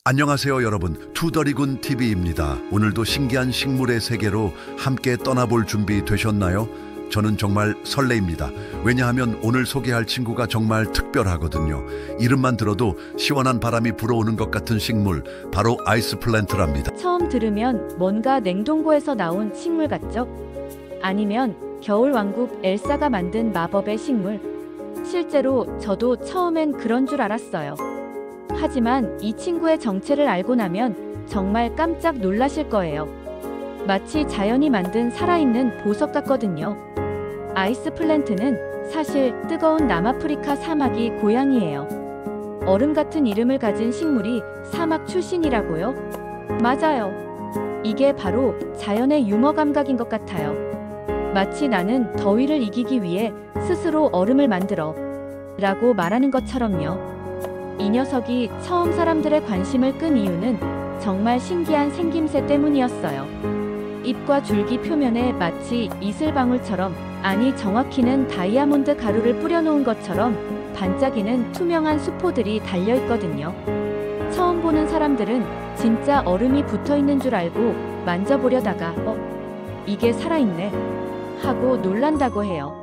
안녕하세요 여러분, 투더리군 TV입니다. 오늘도 신기한 식물의 세계로 함께 떠나볼 준비 되셨나요? 저는 정말 설레입니다. 왜냐하면 오늘 소개할 친구가 정말 특별하거든요. 이름만 들어도 시원한 바람이 불어오는 것 같은 식물, 바로 아이스 플랜트랍니다. 처음 들으면 뭔가 냉동고에서 나온 식물 같죠? 아니면 겨울왕국 엘사가 만든 마법의 식물? 실제로 저도 처음엔 그런 줄 알았어요. 하지만 이 친구의 정체를 알고 나면 정말 깜짝 놀라실 거예요. 마치 자연이 만든 살아있는 보석 같거든요. 아이스 플랜트는 사실 뜨거운 남아프리카 사막이 고향이에요. 얼음 같은 이름을 가진 식물이 사막 출신이라고요? 맞아요. 이게 바로 자연의 유머 감각인 것 같아요. 마치 나는 더위를 이기기 위해 스스로 얼음을 만들어 라고 말하는 것처럼요. 이 녀석이 처음 사람들의 관심을 끈 이유는 정말 신기한 생김새 때문이었어요. 잎과 줄기 표면에 마치 이슬방울처럼, 아니 정확히는 다이아몬드 가루를 뿌려놓은 것처럼 반짝이는 투명한 수포들이 달려있거든요. 처음 보는 사람들은 진짜 얼음이 붙어있는 줄 알고 만져보려다가 이게 살아있네 하고 놀란다고 해요.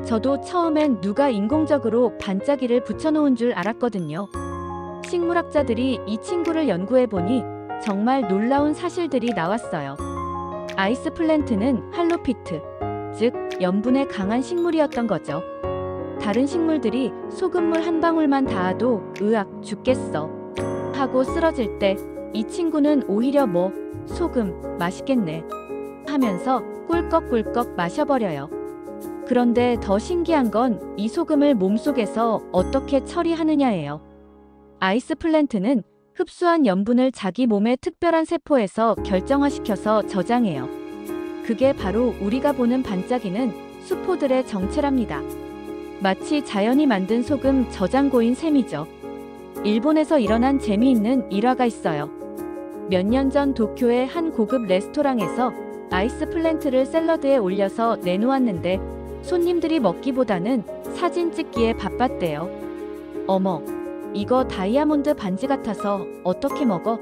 저도 처음엔 누가 인공적으로 반짝이를 붙여놓은 줄 알았거든요. 식물학자들이 이 친구를 연구해보니 정말 놀라운 사실들이 나왔어요. 아이스 플랜트는 할로피트, 즉 염분에 강한 식물이었던 거죠. 다른 식물들이 소금물 한 방울만 닿아도 으악 죽겠어 하고 쓰러질 때 이 친구는 오히려 소금 맛있겠네 하면서 꿀꺽꿀꺽 마셔버려요. 그런데 더 신기한 건 이 소금을 몸속에서 어떻게 처리하느냐예요. 아이스 플랜트는 흡수한 염분을 자기 몸의 특별한 세포에서 결정화시켜서 저장해요. 그게 바로 우리가 보는 반짝이는 수포들의 정체랍니다. 마치 자연이 만든 소금 저장고인 셈이죠. 일본에서 일어난 재미있는 일화가 있어요. 몇 년 전 도쿄의 한 고급 레스토랑에서 아이스 플랜트를 샐러드에 올려서 내놓았는데 손님들이 먹기보다는 사진 찍기에 바빴대요. 어머, 이거 다이아몬드 반지 같아서 어떻게 먹어?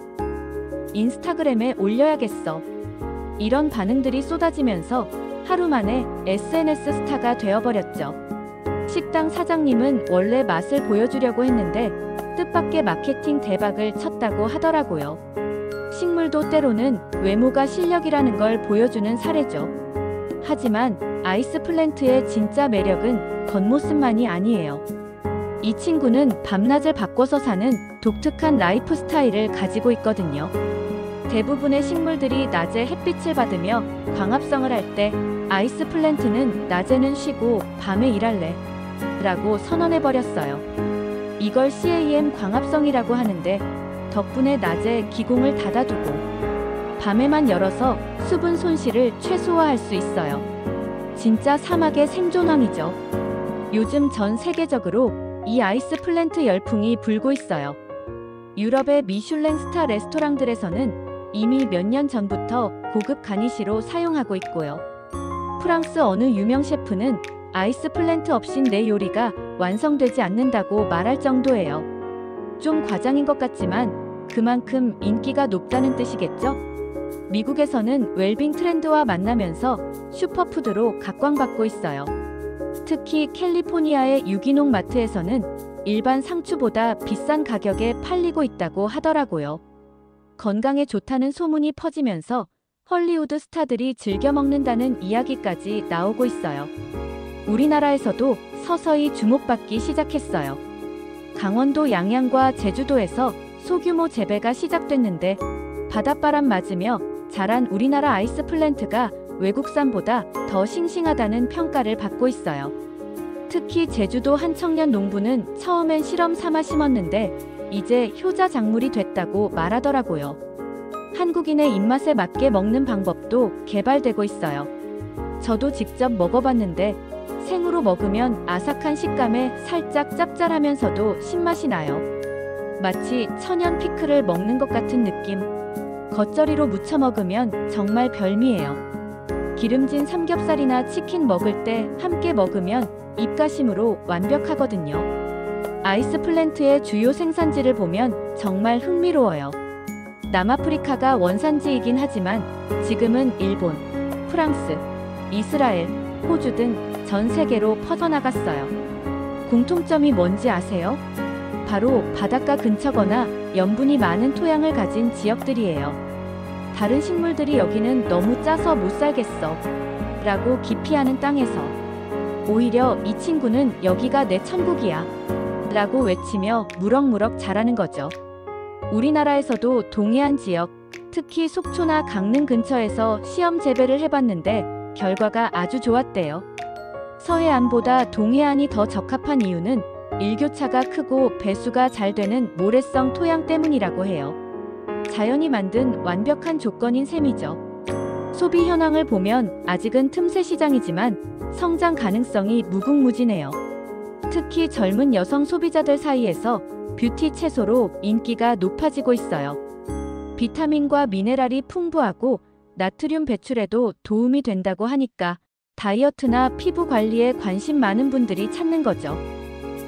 인스타그램에 올려야겠어. 이런 반응들이 쏟아지면서 하루 만에 SNS 스타가 되어버렸죠. 식당 사장님은 원래 맛을 보여주려고 했는데 뜻밖의 마케팅 대박을 쳤다고 하더라고요. 식물도 때로는 외모가 실력이라는 걸 보여주는 사례죠. 하지만 아이스 플랜트의 진짜 매력은 겉모습만이 아니에요. 이 친구는 밤낮을 바꿔서 사는 독특한 라이프 스타일을 가지고 있거든요. 대부분의 식물들이 낮에 햇빛을 받으며 광합성을 할 때 아이스 플랜트는 낮에는 쉬고 밤에 일할래 라고 선언해버렸어요. 이걸 CAM 광합성이라고 하는데 덕분에 낮에 기공을 닫아두고 밤에만 열어서 수분 손실을 최소화할 수 있어요. 진짜 사막의 생존왕이죠. 요즘 전 세계적으로 이 아이스 플랜트 열풍이 불고 있어요. 유럽의 미슐랭 스타 레스토랑들에서는 이미 몇 년 전부터 고급 가니쉬로 사용하고 있고요. 프랑스 어느 유명 셰프는 아이스 플랜트 없인 내 요리가 완성되지 않는다고 말할 정도예요. 좀 과장인 것 같지만 그만큼 인기가 높다는 뜻이겠죠? 미국에서는 웰빙 트렌드와 만나면서 슈퍼푸드로 각광받고 있어요. 특히 캘리포니아의 유기농 마트에서는 일반 상추보다 비싼 가격에 팔리고 있다고 하더라고요. 건강에 좋다는 소문이 퍼지면서 헐리우드 스타들이 즐겨 먹는다는 이야기까지 나오고 있어요. 우리나라에서도 서서히 주목받기 시작했어요. 강원도 양양과 제주도에서 소규모 재배가 시작됐는데 바닷바람 맞으며 자란 우리나라 아이스 플랜트가 외국산보다 더 싱싱하다는 평가를 받고 있어요. 특히 제주도 한 청년 농부는 처음엔 실험 삼아 심었는데 이제 효자 작물이 됐다고 말하더라고요. 한국인의 입맛에 맞게 먹는 방법도 개발되고 있어요. 저도 직접 먹어봤는데 생으로 먹으면 아삭한 식감에 살짝 짭짤하면서도 신맛이 나요. 마치 천연 피클을 먹는 것 같은 느낌. 겉절이로 무쳐 먹으면 정말 별미예요. 기름진 삼겹살이나 치킨 먹을 때 함께 먹으면 입가심으로 완벽하거든요. 아이스 플랜트의 주요 생산지를 보면 정말 흥미로워요. 남아프리카가 원산지이긴 하지만 지금은 일본, 프랑스, 이스라엘, 호주 등 전 세계로 퍼져나갔어요. 공통점이 뭔지 아세요? 바로 바닷가 근처거나 염분이 많은 토양을 가진 지역들이에요. 다른 식물들이 여기는 너무 짜서 못 살겠어 라고 기피하는 땅에서 오히려 이 친구는 여기가 내 천국이야 라고 외치며 무럭무럭 자라는 거죠. 우리나라에서도 동해안 지역, 특히 속초나 강릉 근처에서 시험 재배를 해봤는데 결과가 아주 좋았대요. 서해안보다 동해안이 더 적합한 이유는 일교차가 크고 배수가 잘 되는 모래성 토양 때문이라고 해요. 자연이 만든 완벽한 조건인 셈이죠. 소비 현황을 보면 아직은 틈새 시장이지만 성장 가능성이 무궁무진해요. 특히 젊은 여성 소비자들 사이에서 뷰티 채소로 인기가 높아지고 있어요. 비타민과 미네랄이 풍부하고 나트륨 배출에도 도움이 된다고 하니까 다이어트나 피부 관리에 관심 많은 분들이 찾는 거죠.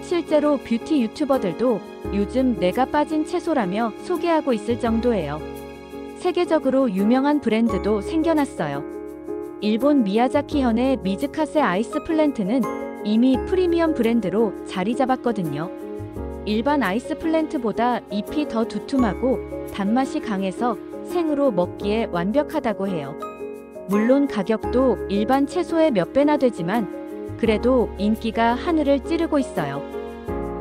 실제로 뷰티 유튜버들도 요즘 내가 빠진 채소라며 소개하고 있을 정도예요. 세계적으로 유명한 브랜드도 생겨났어요. 일본 미야자키현의 미즈카세 아이스 플랜트는 이미 프리미엄 브랜드로 자리 잡았거든요. 일반 아이스 플랜트보다 잎이 더 두툼하고 단맛이 강해서 생으로 먹기에 완벽하다고 해요. 물론 가격도 일반 채소의 몇 배나 되지만 그래도 인기가 하늘을 찌르고 있어요.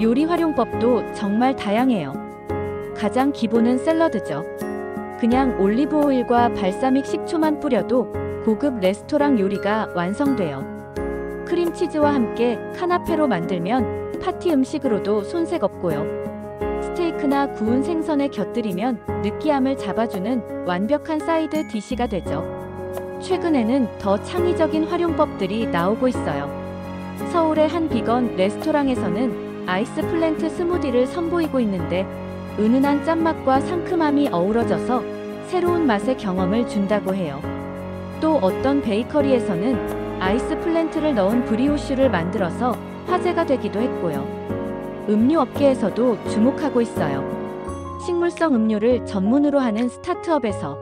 요리 활용법도 정말 다양해요. 가장 기본은 샐러드죠. 그냥 올리브 오일과 발사믹 식초만 뿌려도 고급 레스토랑 요리가 완성돼요. 크림치즈와 함께 카나페로 만들면 파티 음식으로도 손색 없고요. 스테이크나 구운 생선에 곁들이면 느끼함을 잡아주는 완벽한 사이드 디시가 되죠. 최근에는 더 창의적인 활용법들이 나오고 있어요. 서울의 한 비건 레스토랑에서는 아이스 플랜트 스무디를 선보이고 있는데 은은한 짠맛과 상큼함이 어우러져서 새로운 맛의 경험을 준다고 해요. 또 어떤 베이커리에서는 아이스 플랜트를 넣은 브리오슈를 만들어서 화제가 되기도 했고요. 음료 업계에서도 주목하고 있어요. 식물성 음료를 전문으로 하는 스타트업에서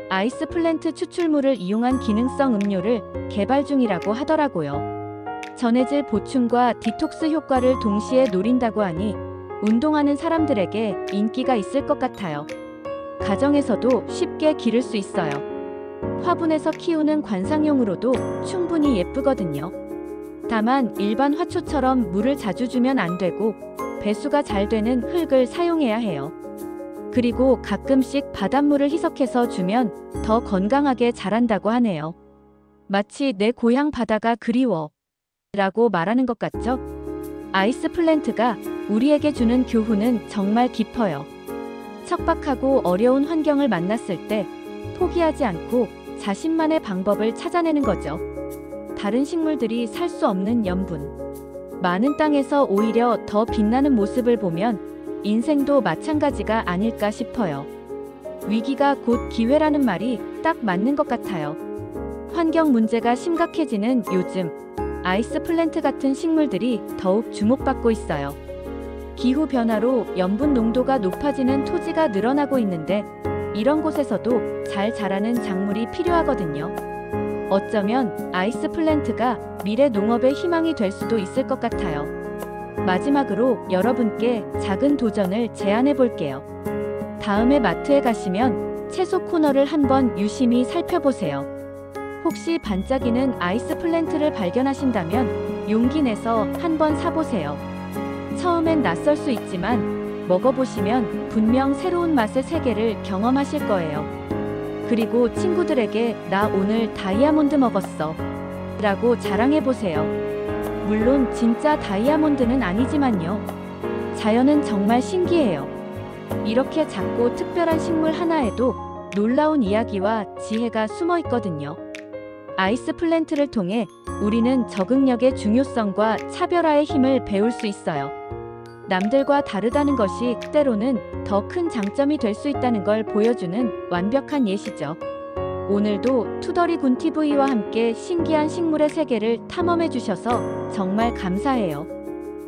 아이스 플랜트 추출물을 이용한 기능성 음료를 개발 중이라고 하더라고요. 전해질 보충과 디톡스 효과를 동시에 노린다고 하니 운동하는 사람들에게 인기가 있을 것 같아요. 가정에서도 쉽게 기를 수 있어요. 화분에서 키우는 관상용으로도 충분히 예쁘거든요. 다만 일반 화초처럼 물을 자주 주면 안 되고 배수가 잘 되는 흙을 사용해야 해요. 그리고 가끔씩 바닷물을 희석해서 주면 더 건강하게 자란다고 하네요. 마치 내 고향 바다가 그리워 라고 말하는 것 같죠? 아이스 플랜트가 우리에게 주는 교훈은 정말 깊어요. 척박하고 어려운 환경을 만났을 때 포기하지 않고 자신만의 방법을 찾아내는 거죠. 다른 식물들이 살 수 없는 염분, 많은 땅에서 오히려 더 빛나는 모습을 보면 인생도 마찬가지가 아닐까 싶어요. 위기가 곧 기회라는 말이 딱 맞는 것 같아요. 환경 문제가 심각해지는 요즘 아이스 플랜트 같은 식물들이 더욱 주목받고 있어요. 기후 변화로 염분 농도가 높아지는 토지가 늘어나고 있는데 이런 곳에서도 잘 자라는 작물이 필요하거든요. 어쩌면 아이스 플랜트가 미래 농업의 희망이 될 수도 있을 것 같아요. 마지막으로 여러분께 작은 도전을 제안해 볼게요. 다음에 마트에 가시면 채소 코너를 한번 유심히 살펴보세요. 혹시 반짝이는 아이스 플랜트를 발견하신다면 용기 내서 한번 사보세요. 처음엔 낯설 수 있지만 먹어보시면 분명 새로운 맛의 세계를 경험하실 거예요. 그리고 친구들에게 나 오늘 다이아몬드 먹었어 라고 자랑해보세요. 물론 진짜 다이아몬드는 아니지만요. 자연은 정말 신기해요. 이렇게 작고 특별한 식물 하나에도 놀라운 이야기와 지혜가 숨어 있거든요. 아이스 플랜트를 통해 우리는 적응력의 중요성과 차별화의 힘을 배울 수 있어요. 남들과 다르다는 것이 때로는 더 큰 장점이 될 수 있다는 걸 보여주는 완벽한 예시죠. 오늘도 투덜이군 TV와 함께 신기한 식물의 세계를 탐험해 주셔서 정말 감사해요.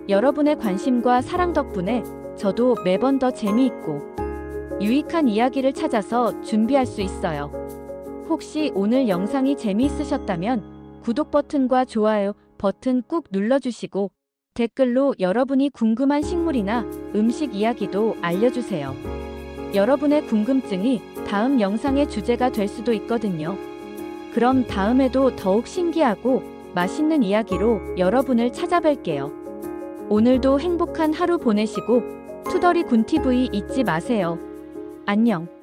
여러분의 관심과 사랑 덕분에 저도 매번 더 재미있고 유익한 이야기를 찾아서 준비할 수 있어요. 혹시 오늘 영상이 재미있으셨다면 구독 버튼과 좋아요 버튼 꾹 눌러주시고 댓글로 여러분이 궁금한 식물이나 음식 이야기도 알려주세요. 여러분의 궁금증이 다음 영상의 주제가 될 수도 있거든요. 그럼 다음에도 더욱 신기하고 맛있는 이야기로 여러분을 찾아뵐게요. 오늘도 행복한 하루 보내시고 투덜이 군TV 잊지 마세요. 안녕.